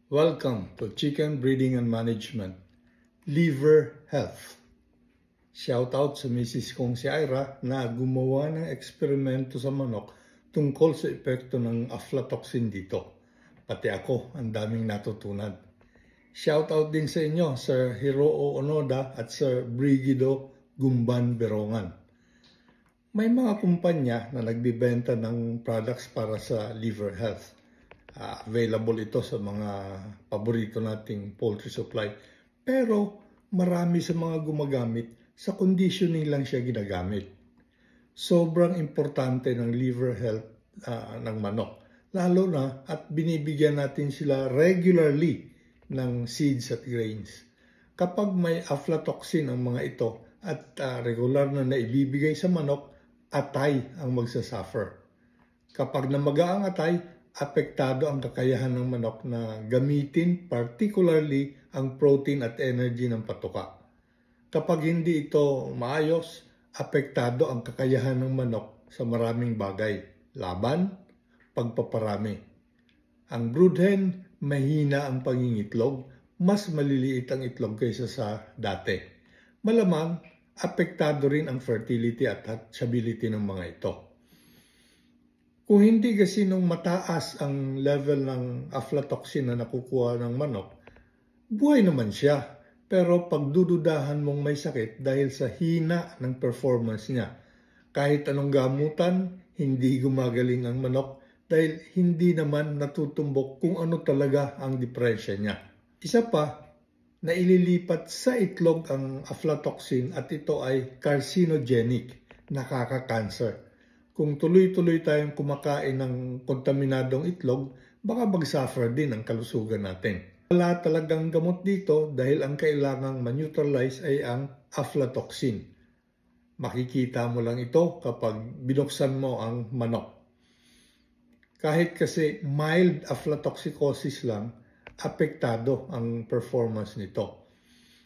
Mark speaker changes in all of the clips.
Speaker 1: Welcome to Chicken Breeding and Management, Liver Health. Shoutout sa Mrs. kong si Ira na gumawa ng eksperimento sa manok tungkol sa epekto ng aflatoxin dito. Pati ako, ang daming natutunan. Shoutout din sa inyo, Sir Hiroo Onoda at Sir Brigido Gumban Berongan. May mga kumpanya na nagbibenta ng products para sa liver health. Available ito sa mga paborito nating poultry supply. Pero marami sa mga gumagamit, sa conditioning lang siya ginagamit. Sobrang importante ng liver health ng manok. Lalo na at binibigyan natin sila regularly ng seeds at grains. Kapag may aflatoxin ang mga ito at regular na naibibigay sa manok, atay ang magsasuffer. Kapag namaga ang atay, apektado ang kakayahan ng manok na gamitin particularly ang protein at energy ng patuka. Kapag hindi ito maayos, apektado ang kakayahan ng manok sa maraming bagay, laban, pagpaparami. Ang broodhen, mahina ang pangingitlog, mas maliliit ang itlog kaysa sa dati. Malamang, apektado rin ang fertility at hatchability ng mga ito. Kung hindi kasi nung mataas ang level ng aflatoxin na nakukuha ng manok, buhay naman siya. Pero pagdududahan mong may sakit dahil sa hina ng performance niya. Kahit anong gamutan, hindi gumagaling ang manok dahil hindi naman natutumbok kung ano talaga ang diferensya niya. Isa pa, na ililipat sa itlog ang aflatoxin at ito ay carcinogenic, nakaka-cancer. Kung tuloy-tuloy tayong kumakain ng kontaminadong itlog, baka mag-suffer din ang kalusugan natin. Wala talagang gamot dito dahil ang kailangang ma-neutralize ay ang aflatoxin. Makikita mo lang ito kapag binuksan mo ang manok. Kahit kasi mild aflatoxicosis lang, apektado ang performance nito.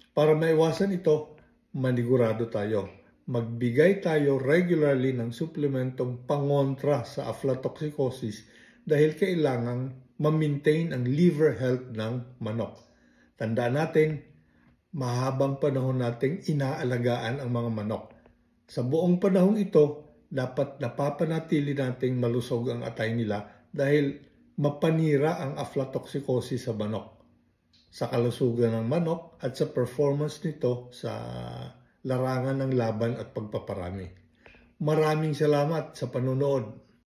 Speaker 1: Para maiwasan ito, manigurado tayo. Magbigay tayo regularly ng suplementong pangontra sa aflatoxicosis dahil kailangang ma-maintain ang liver health ng manok. Tandaan natin, mahabang panahon nating inaalagaan ang mga manok. Sa buong panahon ito, dapat napapanatili nating malusog ang atay nila dahil mapanira ang aflatoxicosis sa manok. Sa kalusugan ng manok at sa performance nito sa larangan ng laban at pagpaparami. Maraming salamat sa panonood.